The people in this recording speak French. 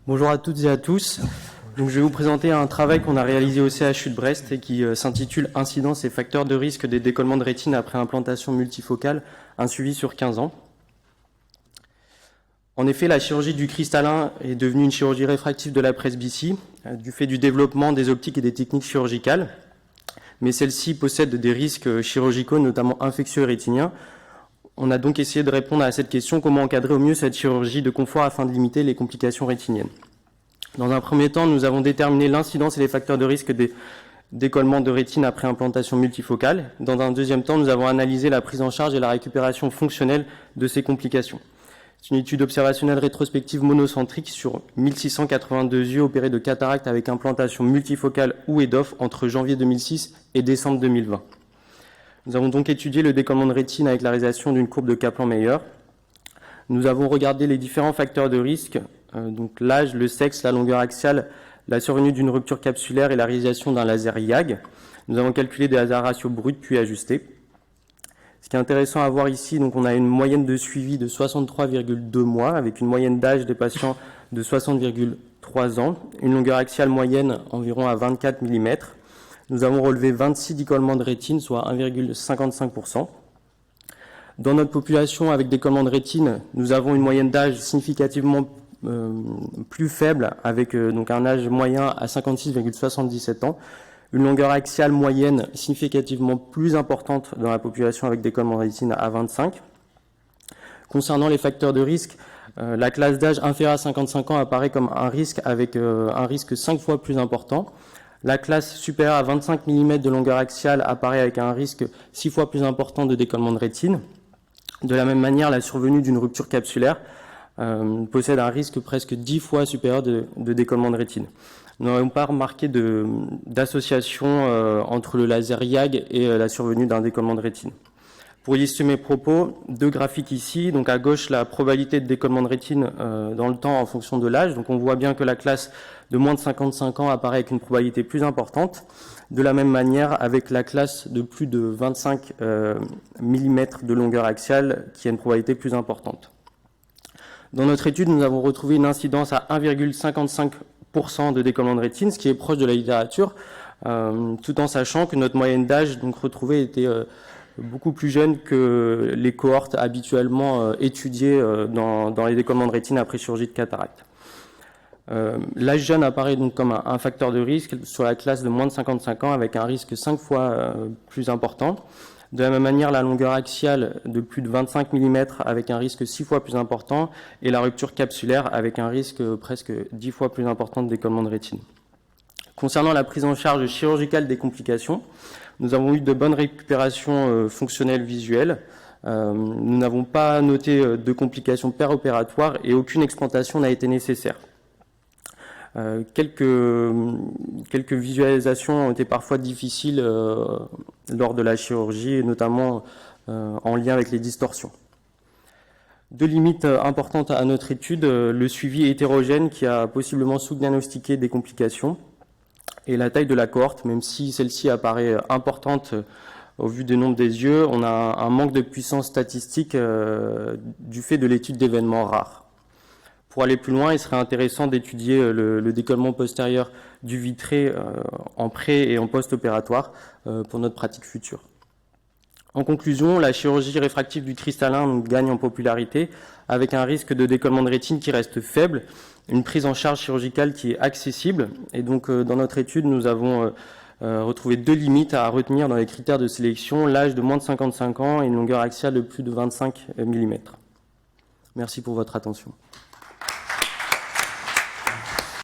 Bonjour à toutes et à tous. Donc, je vais vous présenter un travail qu'on a réalisé au CHU de Brest et qui s'intitule « Incidence et facteurs de risque des décollements de rétine après implantation multifocale, un suivi sur 15 ans ». En effet, la chirurgie du cristallin est devenue une chirurgie réfractive de la presbytie du fait du développement des optiques et des techniques chirurgicales. Mais celle-ci possède des risques chirurgicaux, notamment infectieux et rétiniens. On a donc essayé de répondre à cette question, comment encadrer au mieux cette chirurgie de confort afin de limiter les complications rétiniennes. Dans un premier temps, nous avons déterminé l'incidence et les facteurs de risque des décollements de rétine après implantation multifocale. Dans un deuxième temps, nous avons analysé la prise en charge et la récupération fonctionnelle de ces complications. C'est une étude observationnelle rétrospective monocentrique sur 1682 yeux opérés de cataracte avec implantation multifocale ou EDOF entre janvier 2006 et décembre 2020. Nous avons donc étudié le décollement de rétine avec la réalisation d'une courbe de Kaplan-Meier. Nous avons regardé les différents facteurs de risque, donc l'âge, le sexe, la longueur axiale, la survenue d'une rupture capsulaire et la réalisation d'un laser YAG. Nous avons calculé des hasards ratios bruts puis ajustés. Ce qui est intéressant à voir ici, donc on a une moyenne de suivi de 63,2 mois avec une moyenne d'âge des patients de 60,3 ans, une longueur axiale moyenne environ à 24 mm. Nous avons relevé 26 décollements de rétine, soit 1,55%. Dans notre population avec décollement de rétine, nous avons une moyenne d'âge significativement plus faible, avec donc un âge moyen à 56,77 ans, une longueur axiale moyenne significativement plus importante dans la population avec décollement de rétine à 25. Concernant les facteurs de risque, la classe d'âge inférieure à 55 ans apparaît comme un risque avec un risque 5 fois plus important. La classe supérieure à 25 mm de longueur axiale apparaît avec un risque 6 fois plus important de décollement de rétine. De la même manière, la survenue d'une rupture capsulaire possède un risque presque 10 fois supérieur de décollement de rétine. Nous n'avons pas remarqué d'association entre le laser YAG et la survenue d'un décollement de rétine. Pour illustrer mes propos, deux graphiques ici. Donc à gauche, la probabilité de décollement de rétine dans le temps en fonction de l'âge. Donc on voit bien que la classe de moins de 55 ans apparaît avec une probabilité plus importante. De la même manière, avec la classe de plus de 25 mm de longueur axiale, qui a une probabilité plus importante. Dans notre étude, nous avons retrouvé une incidence à 1,55% de décollement de rétine, ce qui est proche de la littérature, tout en sachant que notre moyenne d'âge donc retrouvée était beaucoup plus jeune que les cohortes habituellement étudiées dans les décollements de rétine après chirurgie de cataracte. L'âge jeune apparaît donc comme un facteur de risque sur la classe de moins de 55 ans avec un risque 5 fois plus important. De la même manière, la longueur axiale de plus de 25 mm avec un risque 6 fois plus important et la rupture capsulaire avec un risque presque 10 fois plus important de décollement de rétine. Concernant la prise en charge chirurgicale des complications, nous avons eu de bonnes récupérations fonctionnelles visuelles. Nous n'avons pas noté de complications péropératoires et aucune explantation n'a été nécessaire. Quelques visualisations ont été parfois difficiles lors de la chirurgie, notamment en lien avec les distorsions. Deux limites importantes à notre étude, le suivi hétérogène qui a possiblement sous-diagnostiqué des complications et la taille de la cohorte, même si celle-ci apparaît importante au vu du nombre des yeux, on a un manque de puissance statistique du fait de l'étude d'événements rares. Pour aller plus loin, il serait intéressant d'étudier le décollement postérieur du vitré en pré- et en post-opératoire pour notre pratique future. En conclusion, la chirurgie réfractive du cristallin gagne en popularité avec un risque de décollement de rétine qui reste faible, une prise en charge chirurgicale qui est accessible. Et donc, dans notre étude, nous avons retrouvé deux limites à retenir dans les critères de sélection, l'âge de moins de 55 ans et une longueur axiale de plus de 25 mm. Merci pour votre attention.